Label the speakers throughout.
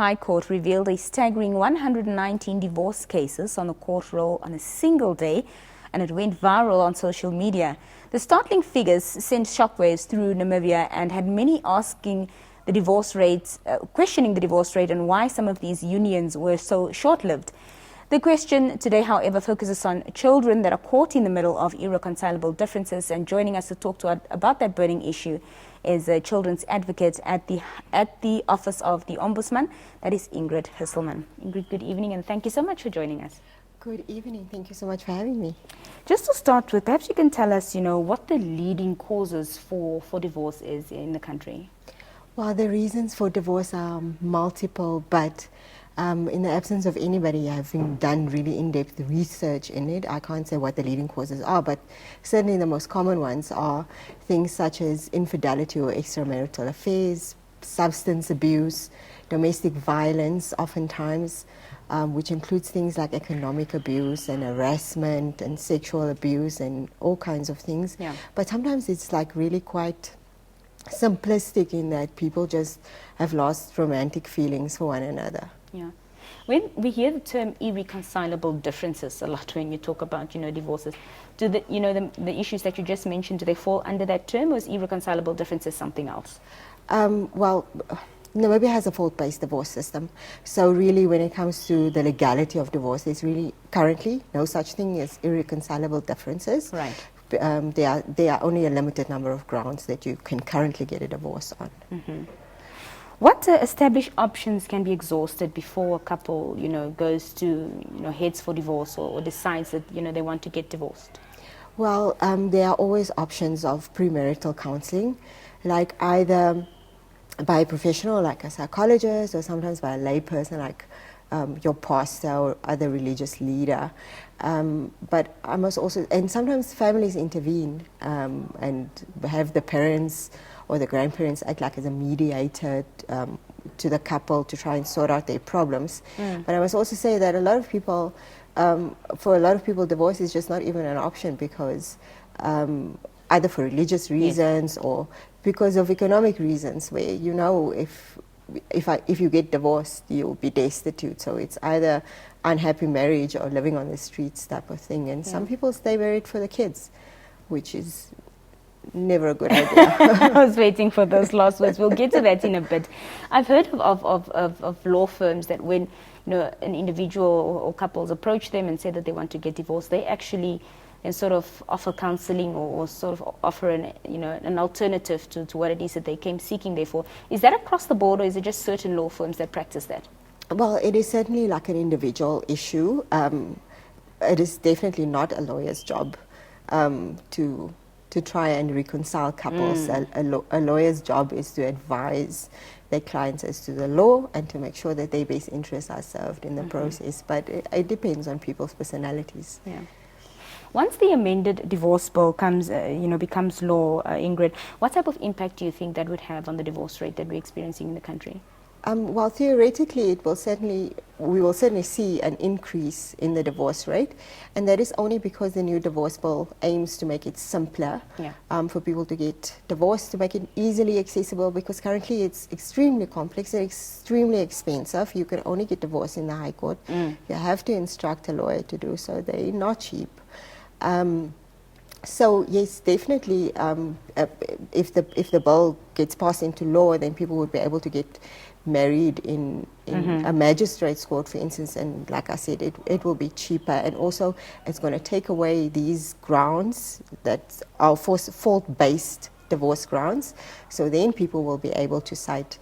Speaker 1: High Court revealed a staggering 119 divorce cases on the court roll on a single day, and it went viral on social media. The startling figures sent shockwaves through Namibia and had many asking the divorce rates, questioning the divorce rate and why some of these unions were so short-lived. The question today, however, focuses on children that are caught in the middle of irreconcilable differences, and joining us to talk about that burning issue is a children's advocate at the Office of the Ombudsman, that is Ingrid Husselmann. Ingrid, good evening, and thank you so much for joining us.
Speaker 2: Good evening. Thank you so much for having me.
Speaker 1: Just to start with, perhaps you can tell us, what the leading causes for divorce is in the country.
Speaker 2: Well, the reasons for divorce are multiple, but in the absence of anybody having done really in-depth research in it, I can't say what the leading causes are, but certainly the most common ones are things such as infidelity or extramarital affairs, substance abuse, domestic violence oftentimes, which includes things like economic abuse and harassment and sexual abuse and all kinds of things.
Speaker 1: Yeah.
Speaker 2: But sometimes it's like really quite simplistic in that people just have lost romantic feelings for one another.
Speaker 1: Yeah. When we hear the term irreconcilable differences a lot when you talk about, divorces, do the issues that you just mentioned, do they fall under that term, or is irreconcilable differences something else?
Speaker 2: Well, Namibia has a fault-based divorce system. So really when it comes to the legality of divorce, there's really currently no such thing as irreconcilable differences.
Speaker 1: Right.
Speaker 2: There are only a limited number of grounds that you can currently get a divorce on.
Speaker 1: Mm-hmm. What established options can be exhausted before a couple, goes to, heads for divorce or decides that, they want to get divorced?
Speaker 2: Well, there are always options of premarital counselling, like either by a professional like a psychologist, or sometimes by a layperson like your pastor or other religious leader. But I must also, and sometimes families intervene and have the parents or the grandparents act like as a mediator to the couple to try and sort out their problems. But I must also say that a lot of people, for a lot of people, divorce is just not even an option because either for religious reasons, yes, or because of economic reasons, where if you get divorced, you'll be destitute. So it's either unhappy marriage or living on the streets type of thing. And some people stay married for the kids, which is never a good idea.
Speaker 1: I was waiting for those last words. We'll get to that in a bit. I've heard of law firms that when an individual or couples approach them and say that they want to get divorced, they actually and sort of offer counselling or sort of offer an alternative to what it is that they came seeking there for. Is that across the board, or is it just certain law firms that practice that?
Speaker 2: Well, it is certainly like an individual issue. It is definitely not a lawyer's job to try and reconcile couples. A lawyer's job is to advise their clients as to the law and to make sure that their best interests are served in the process. But it depends on people's personalities.
Speaker 1: Yeah. Once the amended divorce bill becomes law, Ingrid, what type of impact do you think that would have on the divorce rate that we're experiencing in the country?
Speaker 2: Well, theoretically, we will certainly see an increase in the divorce rate, and that is only because the new divorce bill aims to make it simpler for people to get divorced, to make it easily accessible, because currently it's extremely complex and extremely expensive. You can only get divorced in the High Court. You have to instruct a lawyer to do so. They're not cheap. So yes, definitely, if the bill gets passed into law, then people would be able to get married in a magistrate's court, for instance, and like I said, it will be cheaper, and also it's going to take away these grounds that are fault-based divorce grounds, so then people will be able to cite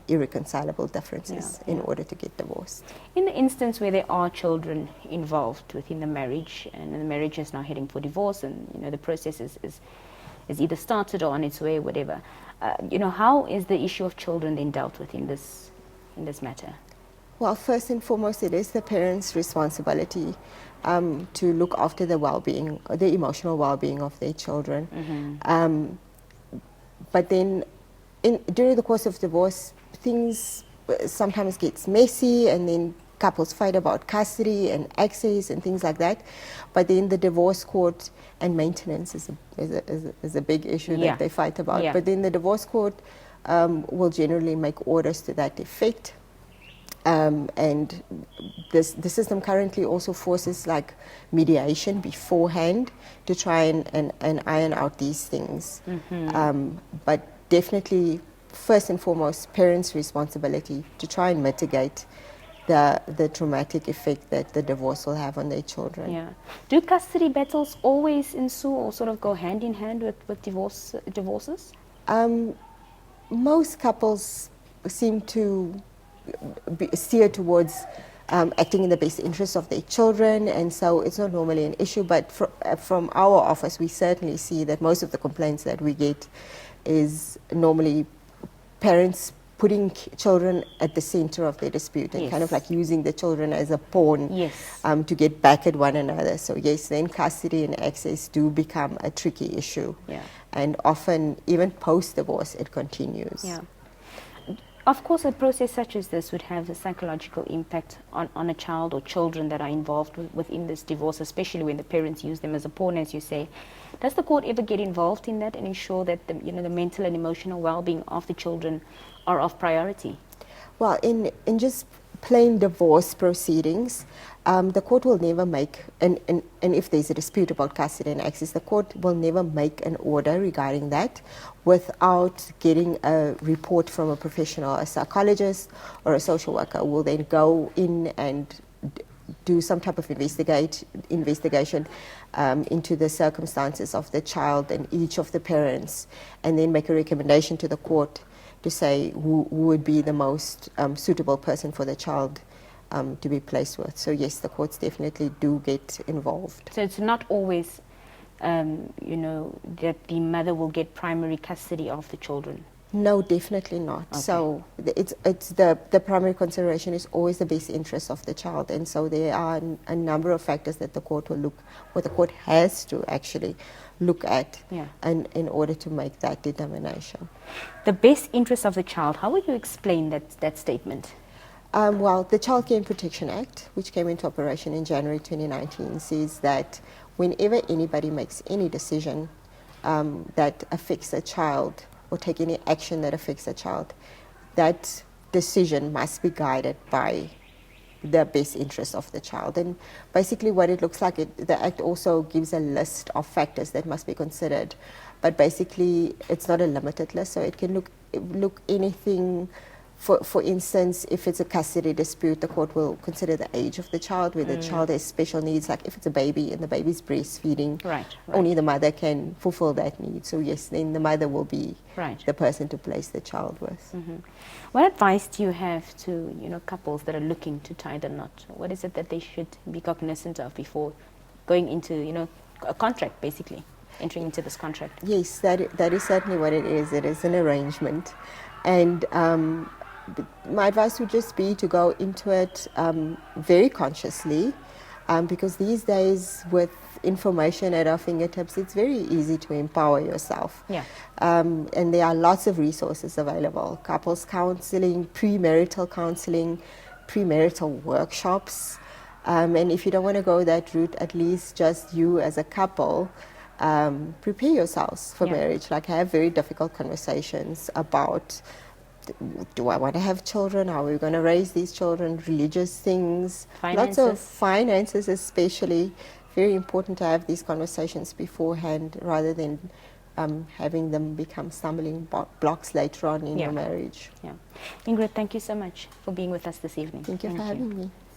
Speaker 2: irreconcilable differences in order to get divorced.
Speaker 1: In the instance where there are children involved within the marriage, and the marriage is now heading for divorce, and the process is either started or on its way, whatever, how is the issue of children then dealt with in this matter?
Speaker 2: Well, first and foremost, it is the parents' responsibility to look after the well-being, the emotional well-being of their children. But then during the course of divorce, things sometimes gets messy, and then couples fight about custody and access and things like that. But then the divorce court and maintenance is a big issue that they fight about. But then the divorce court will generally make orders to that effect. And the system currently also forces like mediation beforehand to try and iron out these things. But definitely, first and foremost, parents' responsibility to try and mitigate the traumatic effect that the divorce will have on their children.
Speaker 1: Yeah. Do custody battles always ensue or sort of go hand in hand with divorces?
Speaker 2: Most couples seem to steer towards acting in the best interest of their children, and so it's not normally an issue. But from our office, we certainly see that most of the complaints that we get is normally parents putting children at the center of their dispute and kind of like using the children as a pawn to get back at one another. So yes, then custody and access do become a tricky issue.
Speaker 1: Yeah.
Speaker 2: And often, even post-divorce, it continues.
Speaker 1: Yeah. Of course, a process such as this would have a psychological impact on a child or children that are involved within this divorce, especially when the parents use them as a pawn, as you say. Does the court ever get involved in that and ensure that the mental and emotional well-being of the children are of priority?
Speaker 2: Well, in just plain divorce proceedings, the court will never make, and if there's a dispute about custody and access, the court will never make an order regarding that without getting a report from a professional, a psychologist or a social worker who will then go in and do some type of investigation into the circumstances of the child and each of the parents, and then make a recommendation to the court to say who would be the most suitable person for the child to be placed with. So yes, the courts definitely do get involved.
Speaker 1: So it's not always, that the mother will get primary custody of the children?
Speaker 2: No, definitely not.
Speaker 1: Okay.
Speaker 2: So it's the primary consideration is always the best interest of the child, and so there are a number of factors that the court will the court has to actually look at in order to make that determination.
Speaker 1: The best interest of the child, how would you explain that statement?
Speaker 2: Well, the Child Care and Protection Act, which came into operation in January 2019, says that whenever anybody makes any decision that affects a child or take any action that affects a child, that decision must be guided by the best interest of the child. And basically what it looks like, the Act also gives a list of factors that must be considered. But basically it's not a limited list, so it can look anything. For instance, if it's a custody dispute, the court will consider the age of the child, whether the child has special needs, like if it's a baby and the baby's breastfeeding, only the mother can fulfill that need. So yes, then the mother will be the person to place the child with.
Speaker 1: What advice do you have to couples that are looking to tie the knot? What is it that they should be cognizant of before going into a contract, basically entering into this contract?
Speaker 2: Yes, that is certainly what it is. It is an arrangement, and my advice would just be to go into it very consciously, because these days with information at our fingertips, it's very easy to empower yourself. And there are lots of resources available: couples counselling, premarital counselling, premarital workshops. And if you don't want to go that route, at least just you as a couple, prepare yourselves for marriage. Like, have very difficult conversations about, do I want to have children? How are we going to raise these children? Religious things,
Speaker 1: finances.
Speaker 2: Lots of finances, especially. Very important to have these conversations beforehand, rather than having them become stumbling blocks later on in your marriage.
Speaker 1: Ingrid, thank you so much for being with us this evening.
Speaker 2: Thank you for having me.